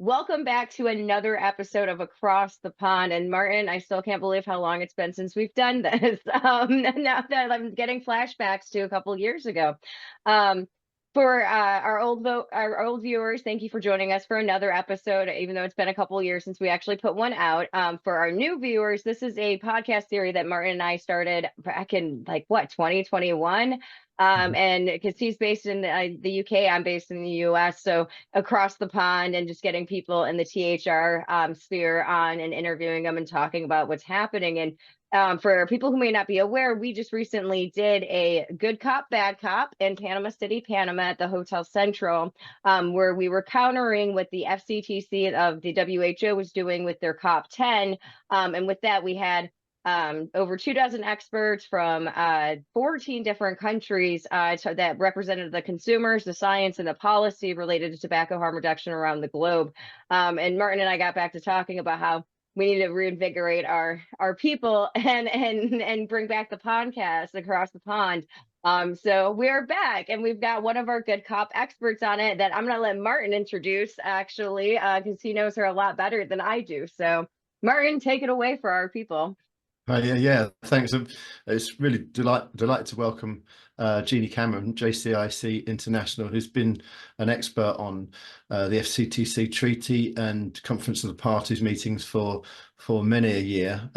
Welcome back to another episode of Across the Pond. And Martin, I still can't believe how long it's been since we've done this. Now that I'm getting flashbacks to a couple years ago. Um, for our old viewers, thank you for joining us for another episode, even though it's been a couple years since we actually put one out. For our new viewers, this is a podcast series that Martin and I started back in 2021. And because he's based in the UK, I'm based in the US. So across the pond and just getting people in the THR sphere on and interviewing them and talking about what's happening. And for people who may not be aware, we just recently did a good cop, bad cop in Panama City, Panama at the Hotel Central, where we were countering what the FCTC of the WHO was doing with their COP 10. And with that, we had over 24 experts from 14 different countries that represented the consumers, the science, and the policy related to tobacco harm reduction around the globe. And Martin and I got back to talking about how we need to reinvigorate our people and bring back the podcast across the pond. So we're back, and we've got one of our good cop experts on it that I'm going to let Martin introduce, actually, because he knows her a lot better than I do. So Martin, take it away for our people. Yeah, thanks. It's really delight to welcome Jeannie Cameron, JCIC International, who's been an expert on the FCTC treaty and Conference of the Parties meetings for many a year.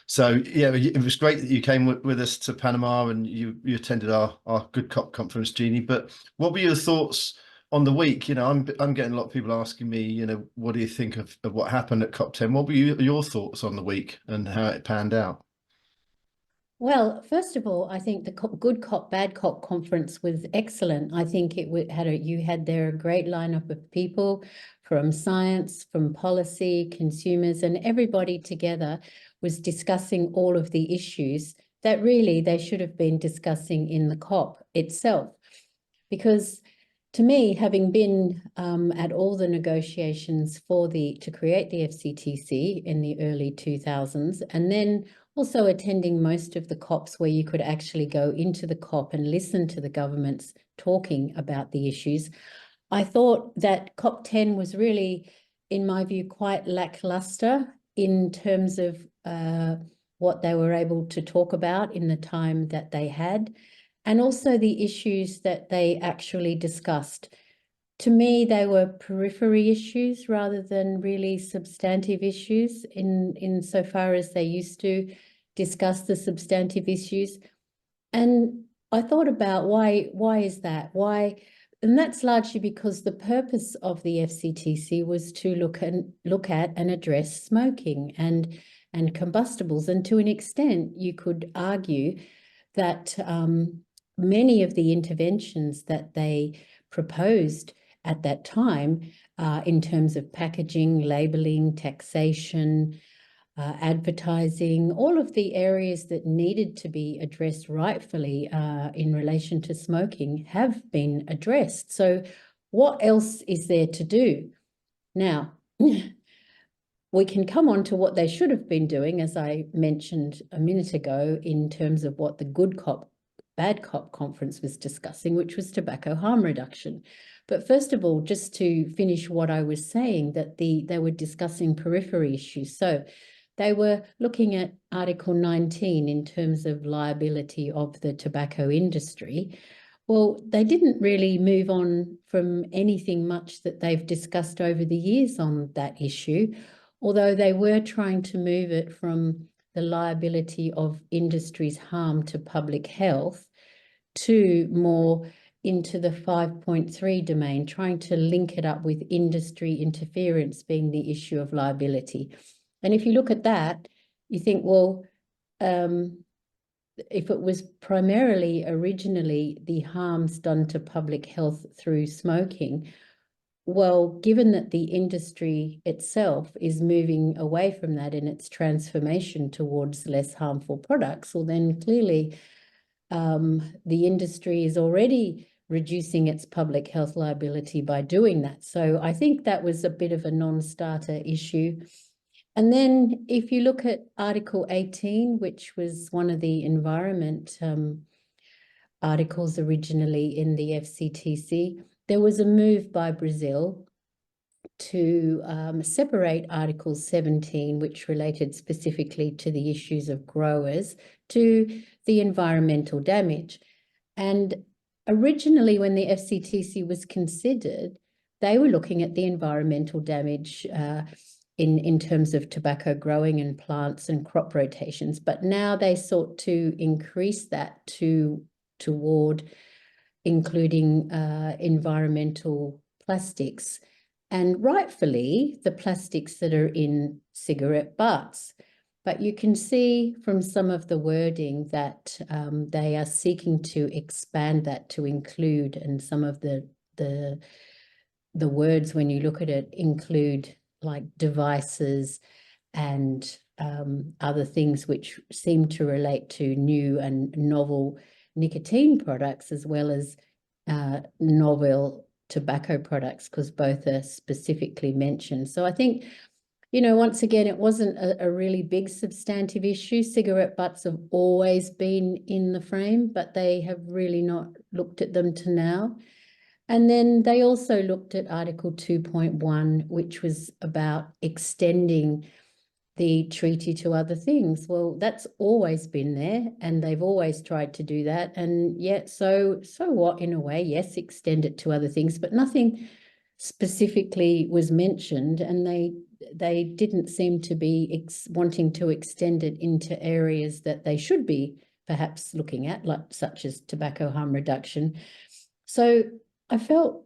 So yeah, it was great that you came with us to Panama and you attended our Good Cop conference, Jeannie. But what were your thoughts on the week? I'm getting a lot of people asking me, what do you think of what happened at COP10? What were your thoughts on the week and how it panned out? Well, first of all, I think the Good Cop, Bad Cop conference was excellent. I think you had there a great lineup of people from science, from policy, consumers, and everybody together was discussing all of the issues that really they should have been discussing in the COP itself. Because to me, having been at all the negotiations to create the FCTC in the early 2000s, and then also attending most of the COPs where you could actually go into the COP and listen to the governments talking about the issues, I thought that COP10 was really, in my view, quite lackluster in terms of what they were able to talk about in the time that they had, and also the issues that they actually discussed. To me, they were periphery issues rather than really substantive issues insofar as they used to discuss the substantive issues. And I thought about why is that? And that's largely because the purpose of the FCTC was to look at and address smoking and combustibles. And to an extent, you could argue that many of the interventions that they proposed at that time in terms of packaging, labeling, taxation, advertising, all of the areas that needed to be addressed rightfully in relation to smoking have been addressed. So what else is there to do? Now, we can come on to what they should have been doing, as I mentioned a minute ago, in terms of what the Good Cop, Bad Cop conference was discussing, which was tobacco harm reduction. But first of all, just to finish what I was saying, that they were discussing periphery issues. So they were looking at Article 19 in terms of liability of the tobacco industry. Well, they didn't really move on from anything much that they've discussed over the years on that issue, although they were trying to move it from the liability of industry's harm to public health to more into the 5.3 domain, trying to link it up with industry interference being the issue of liability. And if you look at that, you think, well, if it was primarily originally the harms done to public health through smoking, well, given that the industry itself is moving away from that in its transformation towards less harmful products, well, then clearly the industry is already reducing its public health liability by doing that. So I think that was a bit of a non-starter issue. And then if you look at Article 18, which was one of the environment articles originally in the FCTC, there was a move by Brazil to separate Article 17, which related specifically to the issues of growers, to the environmental damage. And originally, when the FCTC was considered, they were looking at the environmental damage in terms of tobacco growing and plants and crop rotations. But now they sought to increase that toward including environmental plastics, and rightfully the plastics that are in cigarette butts. But you can see from some of the wording that they are seeking to expand that to include, and some of the words, when you look at it, include like devices and other things which seem to relate to new and novel nicotine products, as well as novel tobacco products, because both are specifically mentioned. So I think, you know, once again, it wasn't a really big substantive issue. Cigarette butts have always been in the frame, but they have really not looked at them to now. And then they also looked at Article 2.1, which was about extending the treaty to other things. Well, that's always been there, and they've always tried to do that. And yet, so what, in a way? Yes, extend it to other things, but nothing specifically was mentioned, and they didn't seem to be wanting to extend it into areas that they should be perhaps looking at, like such as tobacco harm reduction. So I felt,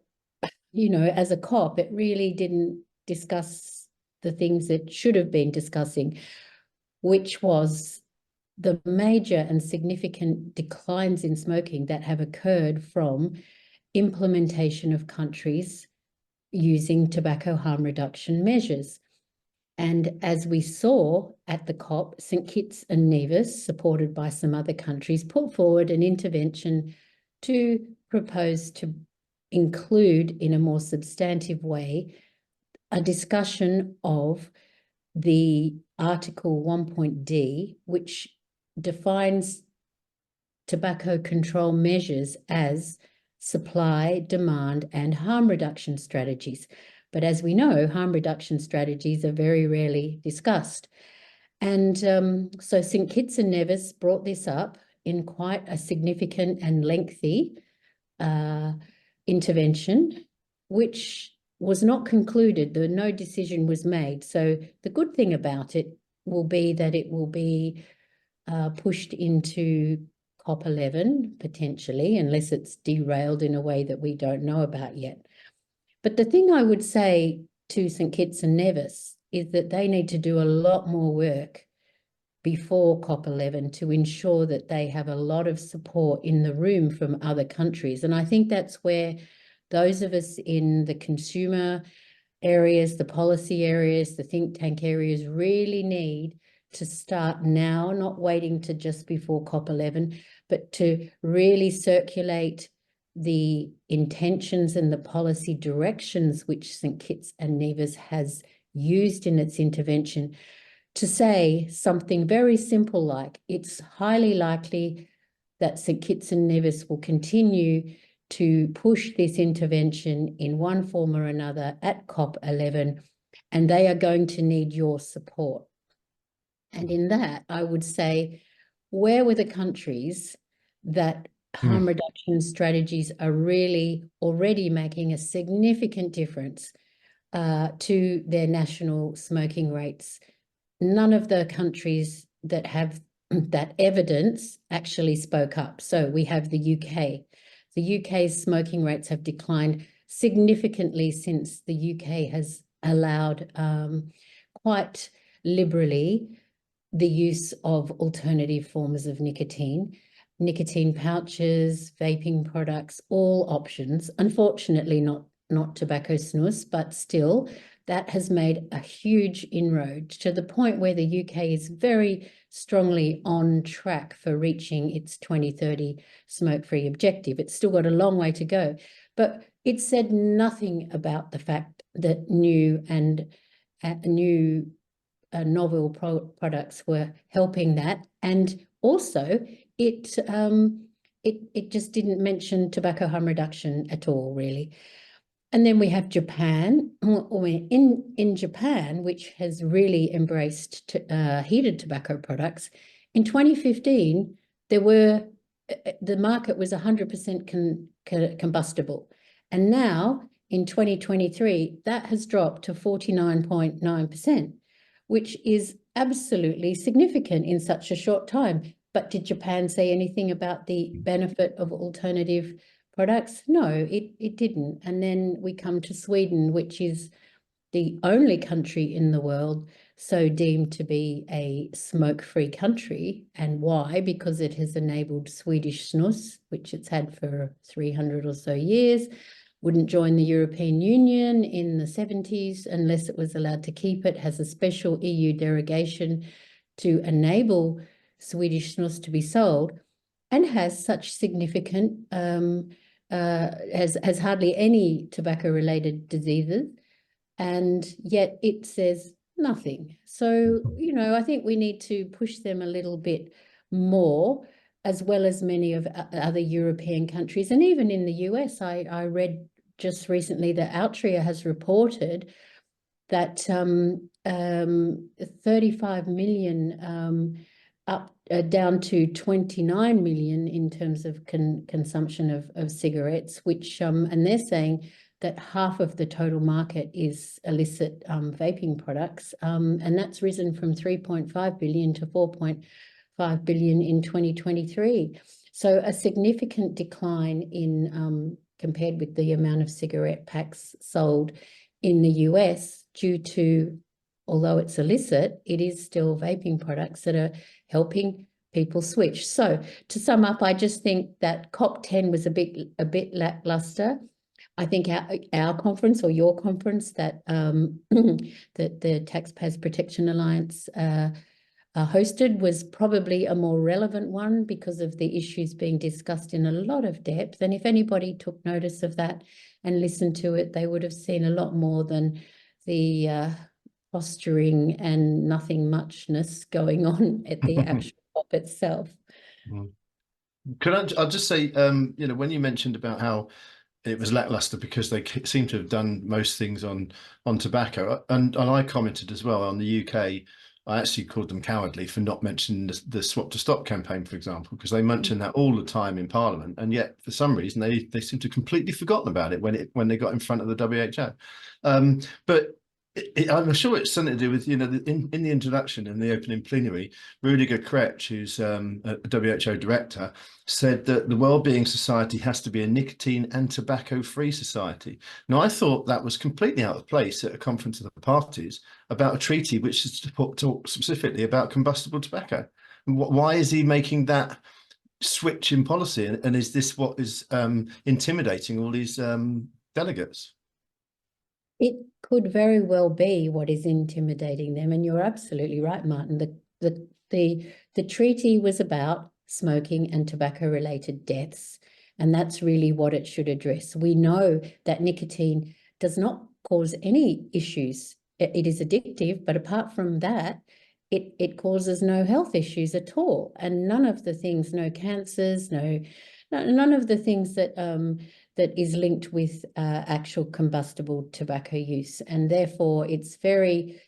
you know, as a COP, it really didn't discuss the things it should have been discussing, which was the major and significant declines in smoking that have occurred from implementation of countries using tobacco harm reduction measures. And as we saw at the COP, St Kitts and Nevis, supported by some other countries, put forward an intervention to propose to include in a more substantive way a discussion of the Article 1.d, which defines tobacco control measures as supply, demand, and harm reduction strategies. But as we know, harm reduction strategies are very rarely discussed. And so St Kitts and Nevis brought this up in quite a significant and lengthy intervention, which was not concluded. No decision was made. So the good thing about it will be that it will be pushed into COP11 potentially, unless it's derailed in a way that we don't know about yet. But the thing I would say to St Kitts and Nevis is that they need to do a lot more work before COP11 to ensure that they have a lot of support in the room from other countries. And I think that's where those of us in the consumer areas, the policy areas, the think tank areas really need to start now, not waiting to just before COP11, but to really circulate the intentions and the policy directions which St Kitts and Nevis has used in its intervention, to say something very simple like, it's highly likely that St Kitts and Nevis will continue to push this intervention in one form or another at COP11, and they are going to need your support. And in that, I would say, where were the countries that harm reduction strategies are really already making a significant difference to their national smoking rates? None of the countries that have that evidence actually spoke up. So we have the UK. The UK's smoking rates have declined significantly since the UK has allowed quite liberally the use of alternative forms of nicotine pouches, vaping products, all options. Unfortunately, not tobacco snus, but still, that has made a huge inroad to the point where the UK is very strongly on track for reaching its 2030 smoke-free objective. It's still got a long way to go, but it said nothing about the fact that new novel products were helping that. And also it just didn't mention tobacco harm reduction at all, really. And then we have Japan. In Japan, which has really embraced heated tobacco products. In 2015, the market was 100% combustible. And now in 2023, that has dropped to 49.9%, which is absolutely significant in such a short time. But did Japan say anything about the benefit of alternative products? No, it didn't. And then we come to Sweden, which is the only country in the world so deemed to be a smoke-free country. And why? Because it has enabled Swedish snus, which it's had for 300 or so years, wouldn't join the European Union in the 70s unless it was allowed to keep it, has a special EU derogation to enable Swedish snus to be sold, and has such significant, has hardly any tobacco-related diseases, and yet it says nothing. So, you know, I think we need to push them a little bit more, as well as many of other European countries. And even in the US, I read just recently that Altria has reported that 35 million up down to 29 million in terms of consumption of cigarettes, which and they're saying that half of the total market is illicit vaping products, and that's risen from 3.5 billion to 4.5 billion in 2023. So a significant decline in compared with the amount of cigarette packs sold in the US due to, although it's illicit, it is still vaping products that are helping people switch. So to sum up, I just think that COP10 was a bit lackluster. I think our conference, or your conference, that that the Taxpayers Protection Alliance hosted, was probably a more relevant one because of the issues being discussed in a lot of depth. And if anybody took notice of that and listened to it, they would have seen a lot more than the posturing and nothing muchness going on at the actual COP itself. I'll just say, you know, when you mentioned about how it was lackluster because they seem to have done most things on tobacco, and I commented as well on the UK. I actually called them cowardly for not mentioning the Swap to Stop campaign, for example, because they mention that all the time in Parliament, and yet for some reason they seem to have completely forgotten about it when they got in front of the WHO. But I'm sure it's something to do with, you know, in the introduction in the opening plenary, Rudiger Kretsch, who's a WHO director, said that the Wellbeing Society has to be a nicotine and tobacco-free society. Now, I thought that was completely out of place at a conference of the parties about a treaty which is to talk specifically about combustible tobacco. Why is he making that switch in policy? And is this what is intimidating all these delegates? It could very well be what is intimidating them, and you're absolutely right, Martin. The treaty was about smoking and tobacco-related deaths, and that's really what it should address. We know that nicotine does not cause any issues. It is addictive, but apart from that, it causes no health issues at all, and none of the things, no cancers, none of the things that that is linked with actual combustible tobacco use. And therefore it's very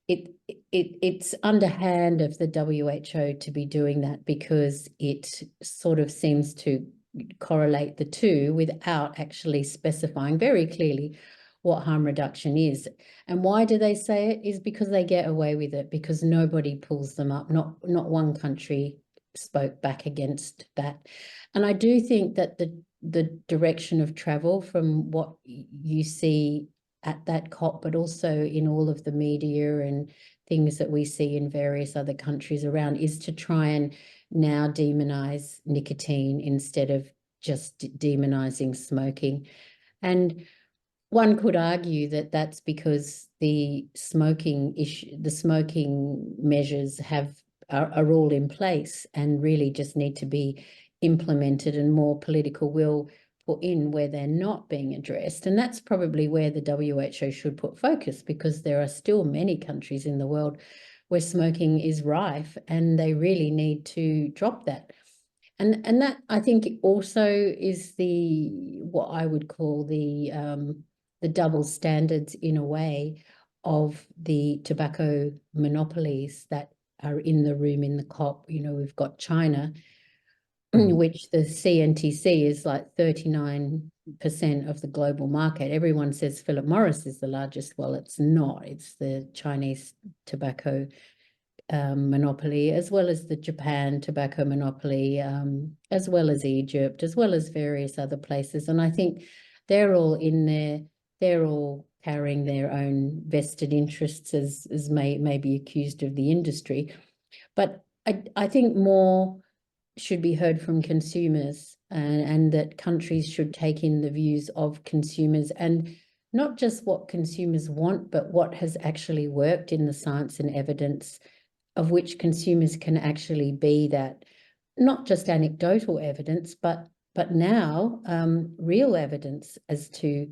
it's underhand of the WHO to be doing that, because it sort of seems to correlate the two without actually specifying very clearly what harm reduction is. And why do they say it? Is because they get away with it, because nobody pulls them up. Not one country spoke back against that. And I do think that the direction of travel from what you see at that COP, but also in all of the media and things that we see in various other countries around, is to try and now demonize nicotine instead of just demonizing smoking. And one could argue that that's because the smoking measures are all in place and really just need to be implemented, and more political will put in where they're not being addressed. And that's probably where the WHO should put focus, because there are still many countries in the world where smoking is rife and they really need to drop that. And that, I think, also is what I would call the double standards in a way of the tobacco monopolies that are in the room in the COP. You know, we've got China, which the CNTC is like 39% of the global market. Everyone says Philip Morris is the largest. Well, it's not. It's the Chinese tobacco monopoly, as well as the Japan tobacco monopoly, as well as Egypt, as well as various other places. And I think they're all in there. They're all carrying their own vested interests, as may be accused of the industry. But I think more should be heard from consumers, and that countries should take in the views of consumers, and not just what consumers want, but what has actually worked in the science and evidence, of which consumers can actually be that, not just anecdotal evidence, but now real evidence as to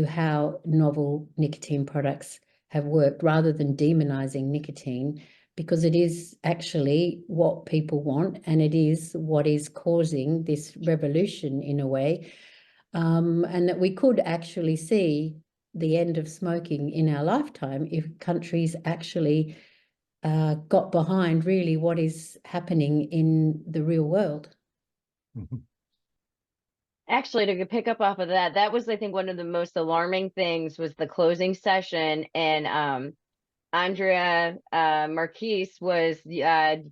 how novel nicotine products have worked, rather than demonizing nicotine, because it is actually what people want, and it is what is causing this revolution in a way, and that we could actually see the end of smoking in our lifetime if countries actually got behind really what is happening in the real world. Actually, to pick up off of that, that was, I think, one of the most alarming things was the closing session, and Andrea Marquise was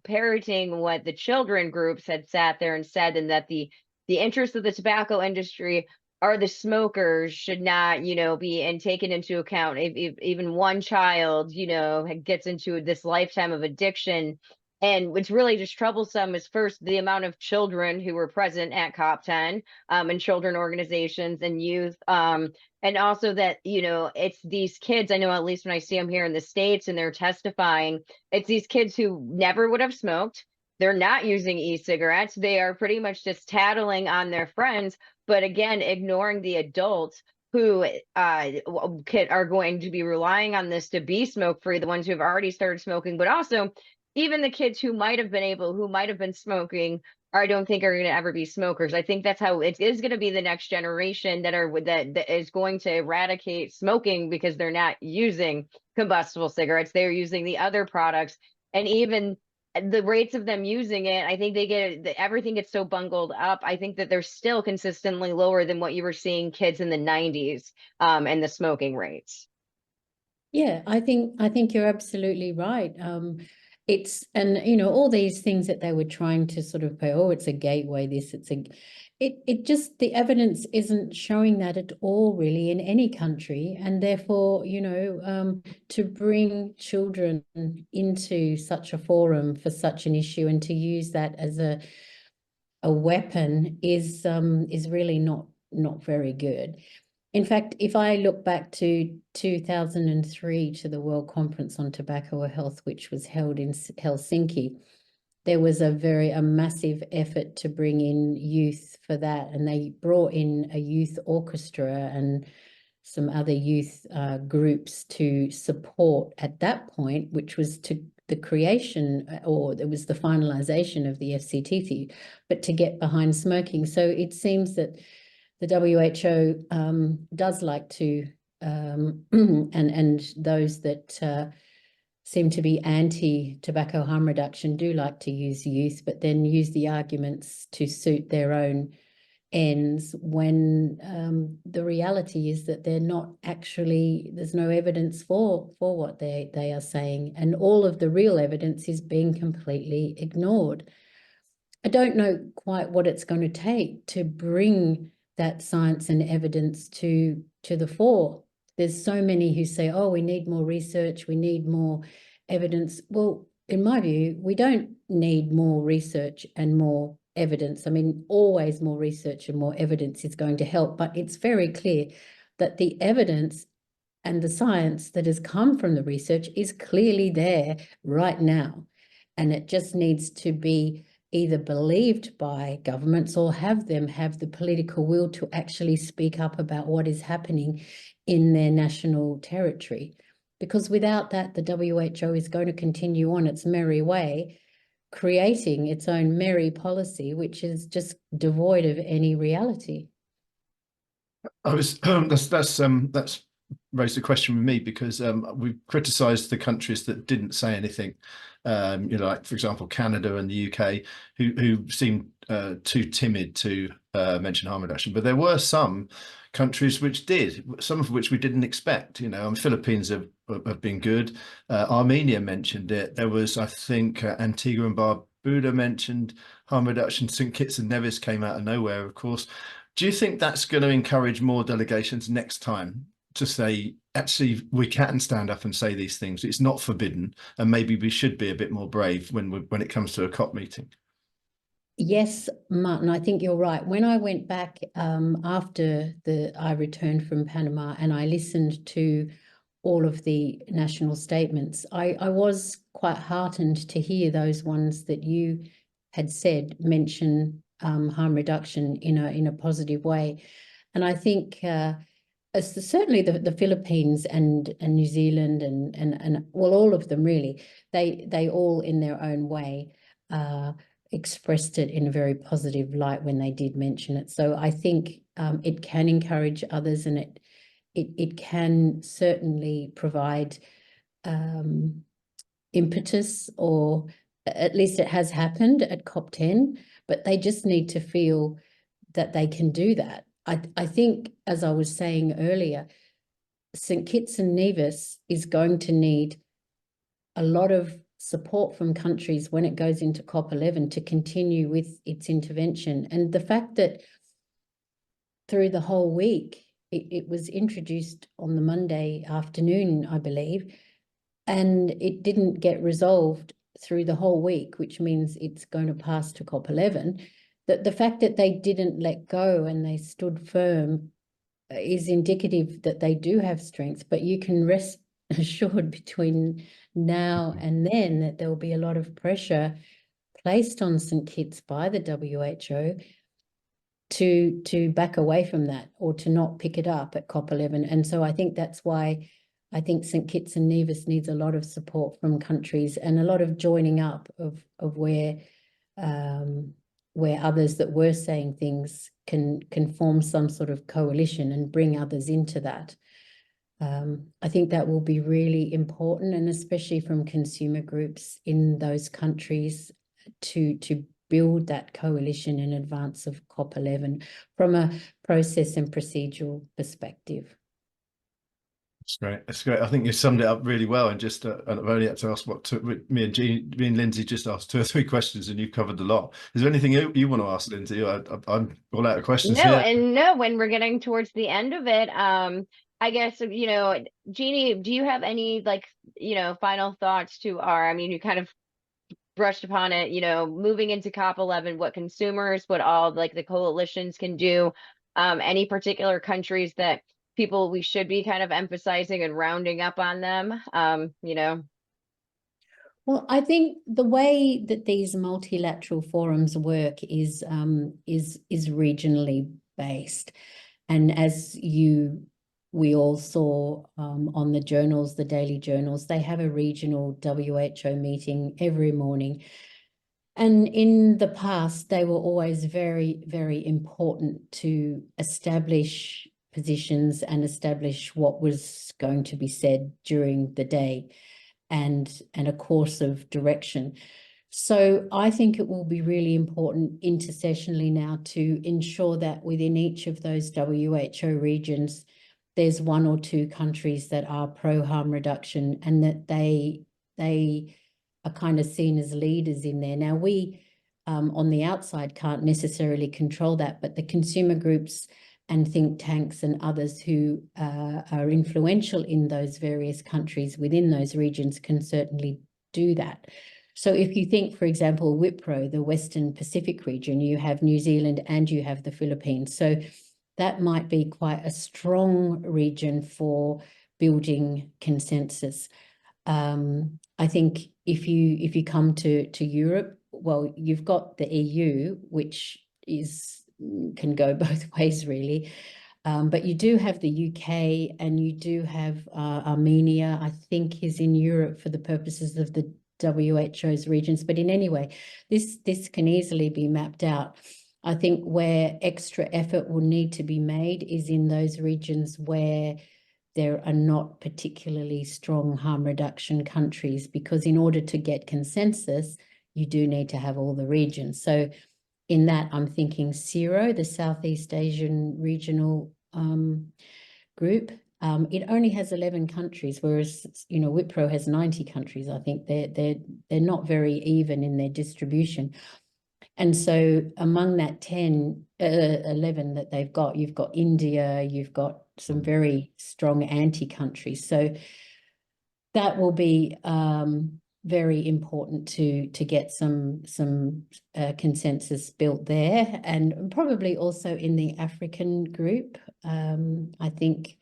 parroting what the children groups had sat there and said, and that the interests of the tobacco industry are the smokers, should not, be taken into account. If even one child, gets into this lifetime of addiction. And what's really just troublesome is, first, the amount of children who were present at COP10, and children organizations and youth. And also that, it's these kids, I know, at least when I see them here in the States and they're testifying, it's these kids who never would have smoked. They're not using e-cigarettes. They are pretty much just tattling on their friends, but again, ignoring the adults who are going to be relying on this to be smoke-free, the ones who have already started smoking, but also even the kids who might have been smoking, I don't think are going to ever be smokers. I think that's how it is going to be the next generation that is going to eradicate smoking, because they're not using combustible cigarettes. They're using the other products, and even the rates of them using it, I think everything gets so bungled up. I think that they're still consistently lower than what you were seeing kids in the 90s, and the smoking rates. Yeah, I think you're absolutely right. And all these things that they were trying to sort of pay, it's a gateway, it just, the evidence isn't showing that at all really in any country. And therefore, to bring children into such a forum for such an issue, and to use that as a weapon is really not very good. In fact, if I look back to 2003, to the World Conference on Tobacco Health, which was held in Helsinki, there was a massive effort to bring in youth for that. And they brought in a youth orchestra and some other youth groups to support at that point, which was to the creation, or it was the finalization of the FCTC, but to get behind smoking. So it seems that the WHO does like to, and those that seem to be anti-tobacco harm reduction do like to use youth, but then use the arguments to suit their own ends, when the reality is that they're not actually, there's no evidence for what they are saying, and all of the real evidence is being completely ignored. I don't know quite what it's going to take to bring that science and evidence to the fore. There's so many who say, oh, we need more research, we need more evidence. Well, in my view, we don't need more research and more evidence. I mean, always more research and more evidence is going to help, but it's very clear that the evidence and the science that has come from the research is clearly there right now. And it just needs to be either believed by governments, or have the political will to actually speak up about what is happening in their national territory. Because without that, the WHO is going to continue on its merry way, creating its own merry policy, which is just devoid of any reality. I was that's raised a question with me, because we've criticised the countries that didn't say anything. Like, for example, Canada and the UK, who seemed too timid to mention harm reduction. But there were some countries which did, some of which we didn't expect. Philippines have been good. Armenia mentioned it. There was, I think, Antigua and Barbuda mentioned harm reduction. St. Kitts and Nevis came out of nowhere, of course. Do you think that's going to encourage more delegations next time to say, actually, we can stand up and say these things? It's not forbidden, and maybe we should be a bit more brave when it comes to a COP meeting. Yes, Martin, I think you're right. When I went back after I returned from Panama and I listened to all of the national statements, I was quite heartened to hear those ones that you had said mention harm reduction in a positive way. And I think certainly the Philippines and New Zealand and well, all of them really, they all in their own way expressed it in a very positive light when they did mention it. So I think it can encourage others, and it can certainly provide impetus, or at least it has happened at COP10, but they just need to feel that they can do that. I think, as I was saying earlier, St. Kitts and Nevis is going to need a lot of support from countries when it goes into COP11 to continue with its intervention. And the fact that through the whole week, it was introduced on the Monday afternoon, I believe, and it didn't get resolved through the whole week, which means it's going to pass to COP11. The fact that they didn't let go and they stood firm is indicative that they do have strength, but you can rest assured between now and then that there will be a lot of pressure placed on St. Kitts by the WHO to back away from that, or to not pick it up at COP11. And so I think that's why I think St. Kitts and Nevis needs a lot of support from countries, and a lot of joining up of where others that were saying things can form some sort of coalition and bring others into that. I think that will be really important, and especially from consumer groups in those countries to build that coalition in advance of COP11 from a process and procedural perspective. That's great. That's great. I think you summed it up really well. And just I've only had to ask me and Lindsey just asked 2 or 3 questions, and you've covered a lot. Is there anything you want to ask, Lindsey? I'm all out of questions here. And no, when we're getting towards the end of it, I guess, Jeannie, do you have any final thoughts to you kind of brushed upon it, moving into COP11, what consumers, what all the coalitions can do, any particular countries that we should be kind of emphasizing and rounding up on them, Well, I think the way that these multilateral forums work is regionally based. And as we all saw on the journals, the daily journals, they have a regional WHO meeting every morning. And in the past, they were always very, very important to establish positions and establish what was going to be said during the day, and a course of direction. So I think it will be really important intersessionally now to ensure that within each of those WHO regions, there's 1 or 2 countries that are pro harm reduction, and that they are kind of seen as leaders in there. Now, we on the outside can't necessarily control that, but the consumer groups and think tanks and others who are influential in those various countries within those regions can certainly do that. So if you think, for example, WIPRO, the Western Pacific region, you have New Zealand and you have the Philippines. So that might be quite a strong region for building consensus. I think if you come to Europe, well, you've got the EU, which can go both ways really. But you do have the UK, and you do have Armenia, I think, is in Europe for the purposes of the WHO's regions, but in any way, this can easily be mapped out. I think where extra effort will need to be made is in those regions where there are not particularly strong harm reduction countries, because in order to get consensus, you do need to have all the regions. So in that, I'm thinking CIRO, the Southeast Asian Regional Group. It only has 11 countries, whereas, you know, WIPRO has 90 countries. I think they're not very even in their distribution. And so among that 11 that they've got, you've got India, you've got some very strong anti-countries. So that will be very important to get some consensus built there, and probably also in the African group. I think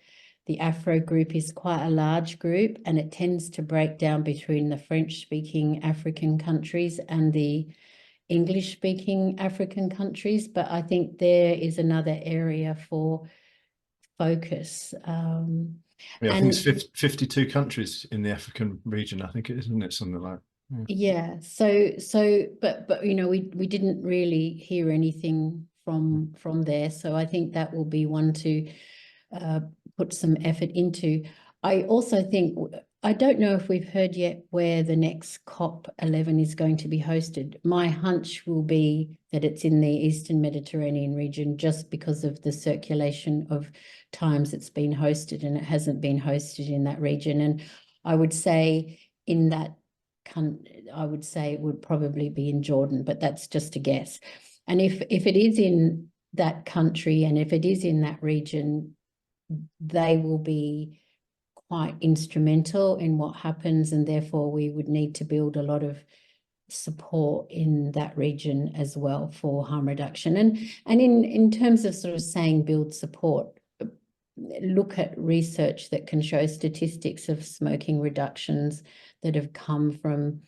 the Afro group is quite a large group, and it tends to break down between the French-speaking African countries and the English-speaking African countries. But I think there is another area for focus. Yeah, I think it's 52 countries in the African region, I think it is, isn't it? Something like that. Yeah. So, but you know, we didn't really hear anything from there. So I think that will be one to put some effort into. I also think, I don't know if we've heard yet where the next COP11 is going to be hosted. My hunch will be that it's in the Eastern Mediterranean region, just because of the circulation of times it's been hosted, and it hasn't been hosted in that region. And I would say in that I would say it would probably be in Jordan, but that's just a guess. And if it is in that country, and if it is in that region, they will be quite instrumental in what happens, and therefore we would need to build a lot of support in that region as well for harm reduction. And in terms of sort of saying build support, look at research that can show statistics of smoking reductions that have come from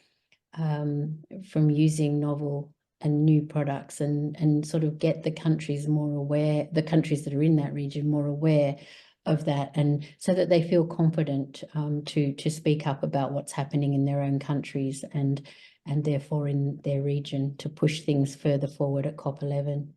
using novel and new products, and sort of get the countries more aware, the countries that are in that region more aware of that, and so that they feel confident to speak up about what's happening in their own countries, and therefore in their region, to push things further forward at COP11.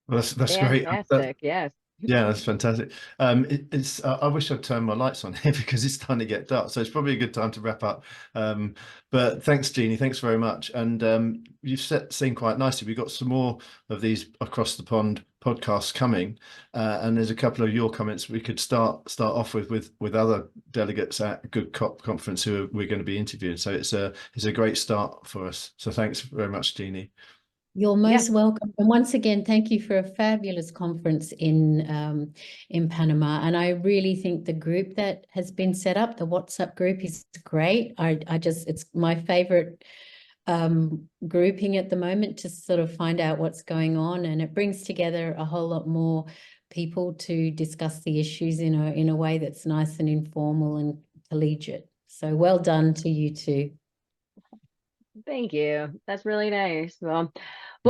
Well, that's great. Fantastic, yes. Yeah, that's fantastic. I wish I'd turned my lights on here because it's starting to get dark, so it's probably a good time to wrap up. But thanks, Jeannie. Thanks very much. And you've seen quite nicely. We've got some more of these Across the Pond podcasts coming, and there's a couple of your comments we could start off with other delegates at Good COP conference who we're going to be interviewing. So it's a great start for us. So thanks very much, Jeannie. You're most welcome. And once again, thank you for a fabulous conference in Panama. And I really think the group that has been set up, the WhatsApp group, is great. It's my favorite grouping at the moment, to sort of find out what's going on. And it brings together a whole lot more people to discuss the issues in a way that's nice and informal and collegiate. So well done to you too. Thank you. That's really nice. Well,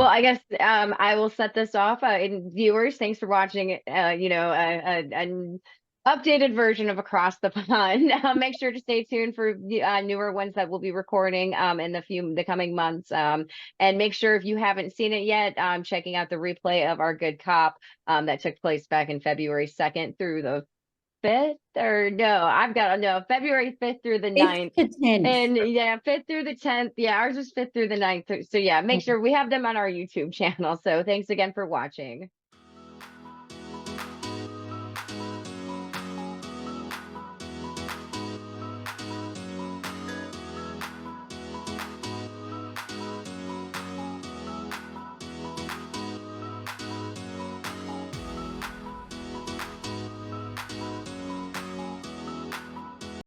I guess I will set this off. And viewers, thanks for watching. An updated version of Across the Pond. Make sure to stay tuned for newer ones that we'll be recording in the coming months. And make sure, if you haven't seen it yet, checking out the replay of our Good Cop that took place back in February 2nd through the 5th, or no, February 5th through the 9th. 5th to 10th. And yeah, 5th through the 10th. Yeah, ours was 5th through the 9th. So yeah, make sure we have them on our YouTube channel. So thanks again for watching.